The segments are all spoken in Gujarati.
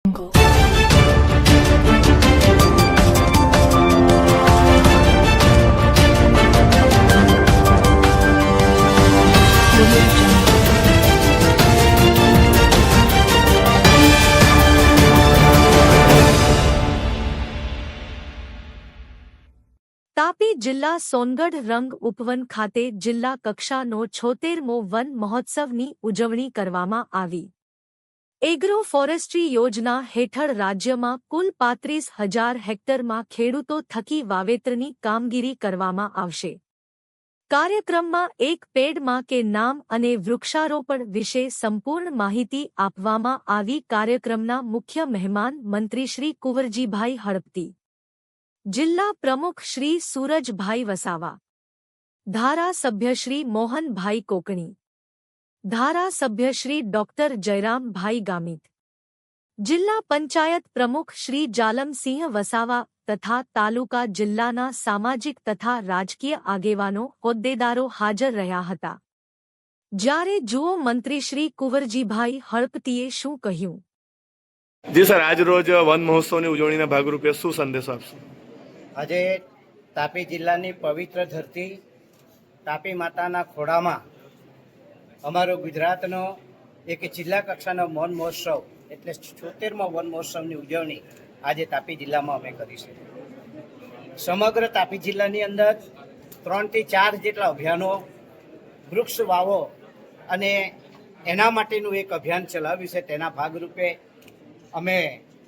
તાપી જિલ્લા સોનગઢ રંગ ઉપવન ખાતે જિલ્લા કક્ષાનો 76મો વન મહોત્સવની ઉજવણી કરવામાં આવી. એગ્રો ફોરેસ્ટ્રી યોજના હેઠળ રાજ્યમાં કુલ 35,000 હેક્ટરમાં ખેડૂતો થકી વાવેતરની કામગીરી કરવામાં આવશે. કાર્યક્રમમાં એક પેડ માં કે નામ અને વૃક્ષારોપણ વિશે સંપૂર્ણ માહિતી આપવામાં આવી. કાર્યક્રમના મુખ્ય મહેમાન મંત્રી શ્રી કુંવરજીભાઈ હળપતિ, જિલ્લા પ્રમુખ શ્રી સૂરજભાઈ વસાવા, ધારાસભ્ય શ્રી મોહનભાઈ કોકણી, ધારાસભ્ય શ્રી ડોક્ટર જયરામભાઈ ગામિત, જિલ્લા પંચાયત પ્રમુખ શ્રી જાલમસિંહ વસાવા તથા તાલુકા જિલ્લાના સામાજિક તથા રાજકીય આગેવાનો હોદ્દેદારો હાજર રહ્યા હતા. જ્યારે જુઓ મંત્રી શ્રી કુંવરજીભાઈ હળપતિએ શું કહ્યું. જી સર, આજ રોજ વન મહોત્સવની ઉજવણીના ભાગરૂપે શું સંદેશો આપશો? આજે તાપી જિલ્લાની પવિત્ર ધરતી તાપી માતાના ખોળામાં અમારો ગુજરાતનો એક જિલ્લા કક્ષાનો વન મહોત્સવ એટલે 76મો વન મહોત્સવની ઉજવણી આજે તાપી જિલ્લામાં અમે કરી છે. સમગ્ર તાપી જિલ્લાની અંદર 3 થી 4 જેટલા અભિયાનો વૃક્ષ વાવો અને એના માટેનું એક અભિયાન ચલાવ્યું છે. તેના ભાગરૂપે અમે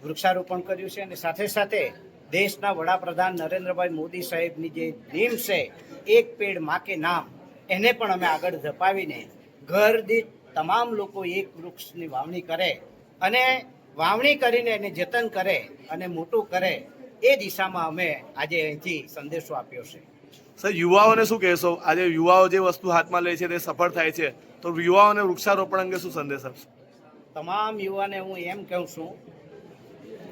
વૃક્ષારોપણ કર્યું છે અને સાથે સાથે દેશના વડાપ્રધાન નરેન્દ્રભાઈ મોદી સાહેબની જે ડ્રીમ છે એક પેડ માં કે નામ, એને પણ અમે આગળ ધપાવીને ઘર દીઠ તમામ લોકો એક વૃક્ષની વાવણી કરે અને વાવણી કરીને એને જતન કરે અને મોટું કરે એ દિશામાં અમે આજે અહીંથી સંદેશો આપ્યો છે. સર, યુવાઓને શું કહેશો? આજે યુવાઓ જે વસ્તુ હાથમાં લે છે તે સફળ થાય છે, તો યુવાઓને વૃક્ષારોપણ અંગે શું સંદેશ આપશો? તમામ યુવાને હું એમ કહું છું,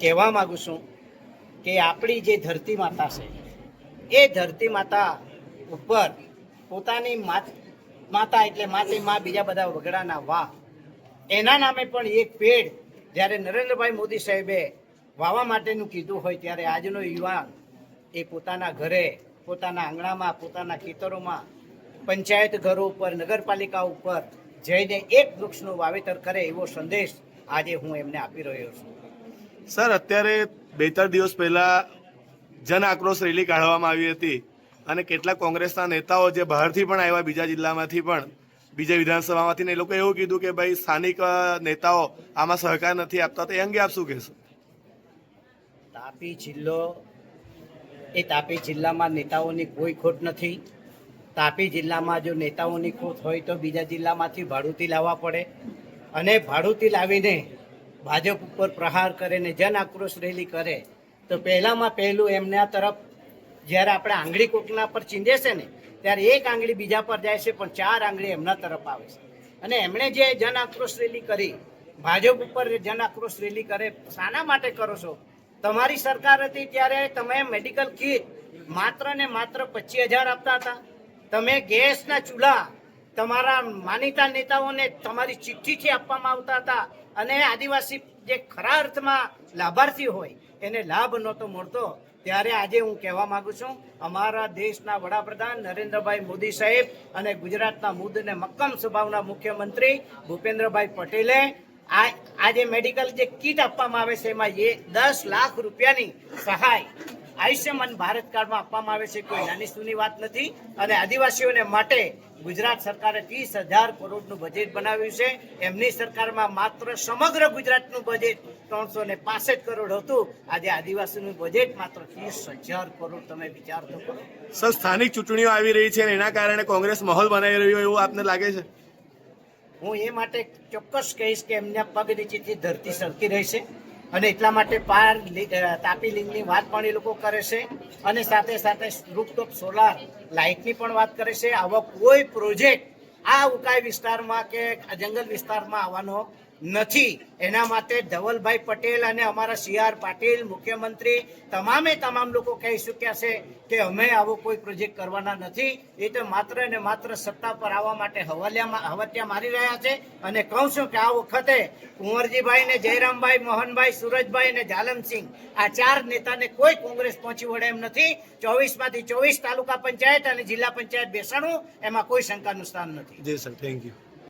કહેવા માંગુ છું કે આપણી જે ધરતી માતા છે એ ધરતી માતા ઉપર પોતાની માતા એટલે માતી માં, બીજા બધા વગડાના વાહ, એના નામે પણ એક પેડ જ્યારે નરેન્દ્રભાઈ મોદી સાહેબે વાવવા માટેનું કીધું હોય ત્યારે આજનો યુવાન એ પોતાના ઘરે, પોતાના આંગણામાં, પોતાના ખેતરોમાં, પંચાયત ઘરો ઉપર, નગરપાલિકા ઉપર જઈને એક વૃક્ષનું વાવેતર કરે એવો સંદેશ આજે હું એમને આપી રહ્યો છું. સર, અત્યારે 2-3 દિવસ પહેલા જન આક્રોશ રેલી કાઢવામાં આવી હતી અને કેટલાક કોંગ્રેસના નેતાઓ જે બહારથી પણ આવ્યા, બીજા જિલ્લામાંથી પણ, બીજા વિધાનસભામાંથી, ને એ લોકો એવું કીધું કે ભાઈ સ્થાનિક નેતાઓ આમાં સહકાર નથી આપતા, તો એ અંગે આપ શું કહેશો? તાપી જિલ્લો એ તાપી જિલ્લામાં નેતાઓની કોઈ ખોટ નથી. તાપી જિલ્લામાં જો નેતાઓની ખોટ હોય તો બીજા જિલ્લામાંથી ભાડુતી લાવવા પડે અને ભાડુતી લાવીને ભાજપ ઉપર પ્રહાર કરે ને જન આક્રોશ રેલી કરે તો પહેલામાં પહેલું એમના તરફ જ્યારે આપણે આંગળી કોકના પર ચીંધે છે ને ત્યારે એક આંગળી બીજા પર જાય છે, પણ 4 આંગળી એમના તરફ આવે છે. અને એમણે જે જન આક્રોશ રેલી કરી, ભાજપ ઉપર જન આક્રોશ રેલી કરે, શાના માટે કરો છો? તમારી સરકાર હતી ત્યારે તમે મેડિકલ કીટ માત્ર ને માત્ર 25,000 આપતા હતા. તમે ગેસના ચૂલા તમારા માનીતા નેતાઓને તમારી ચિઠ્ઠીથી આપવામાં આવતા હતા અને આદિવાસી જે ખરા અર્થમાં લાભાર્થી હોય એને લાભ નહોતો મળતો. ત્યારે આજે હું કહેવા માંગુ છું, અમારા દેશના વડાપ્રધાન નરેન્દ્રભાઈ મોદી સાહેબ અને ગુજરાતના મુદ્દ અને મક્કમ સ્વભાવના મુખ્યમંત્રી ભૂપેન્દ્રભાઈ પટેલે આજે મેડિકલ જે કીટ આપવામાં આવે છે એમાં 10 લાખ રૂપિયાની સહાય આયુષ્યમાન ભારત કાર્ડમાં આપવામાં આવે છે. કોઈ નાની સૂની વાત નથી. અને આદિવાસીઓને માટે ગુજરાત સરકારે 30,000 કરોડનું બજેટ બનાવ્યું છે. એમની સરકારમાં માત્ર સમગ્ર ગુજરાતનું બજેટ 365 કરોડ હતું. આજે આદિવાસીનું બજેટ માત્ર 30,000 કરોડ. તમે વિચાર તો કરો. સર, સ્થાનિક ચૂંટણીઓ આવી રહી છે અને એના કારણે કોંગ્રેસ માહોલ બનાવી રહ્યો એવું આપને લાગે છે? હું એ માટે ચોક્કસ કહીશ કે એમના પગ નીચેથી ધરતી સરકી રહેશે અને એટલા માટે તાપી લિંકની વાત પણ એ લોકો કરે છે અને સાથે સાથે રૂફટોપ સોલાર લાઇટની પણ વાત કરે છે. આવો કોઈ પ્રોજેક્ટ આ ઉકાઈ વિસ્તારમાં કે જંગલ વિસ્તારમાં આવવાનો નથી. એના માટે ધવલભાઈ પટેલ અને અમારા CR પાટીલ મુખ્યમંત્રી તમામ લોકો કહી ચૂક્યા છે કે અમે આવો કોઈ પ્રોજેક્ટ કરવાના નથી. એ તો માત્ર ને માત્ર સત્તા પર આવવા માટે હવત્યા મારી રહ્યા છે. અને કહું છું કે આ વખતે કુંવરજીભાઈ ને જયરામભાઈ, મોહનભાઈ, સુરજભાઈ અને જાલમસિંહ આ 4 નેતાને કોઈ કોંગ્રેસ પહોંચી વળે એમ નથી. 24 માંથી 24 તાલુકા પંચાયત અને જિલ્લા પંચાયત બેસાડું એમાં કોઈ શંકાનું સ્થાન નથી. જી સર, થેન્ક યુ.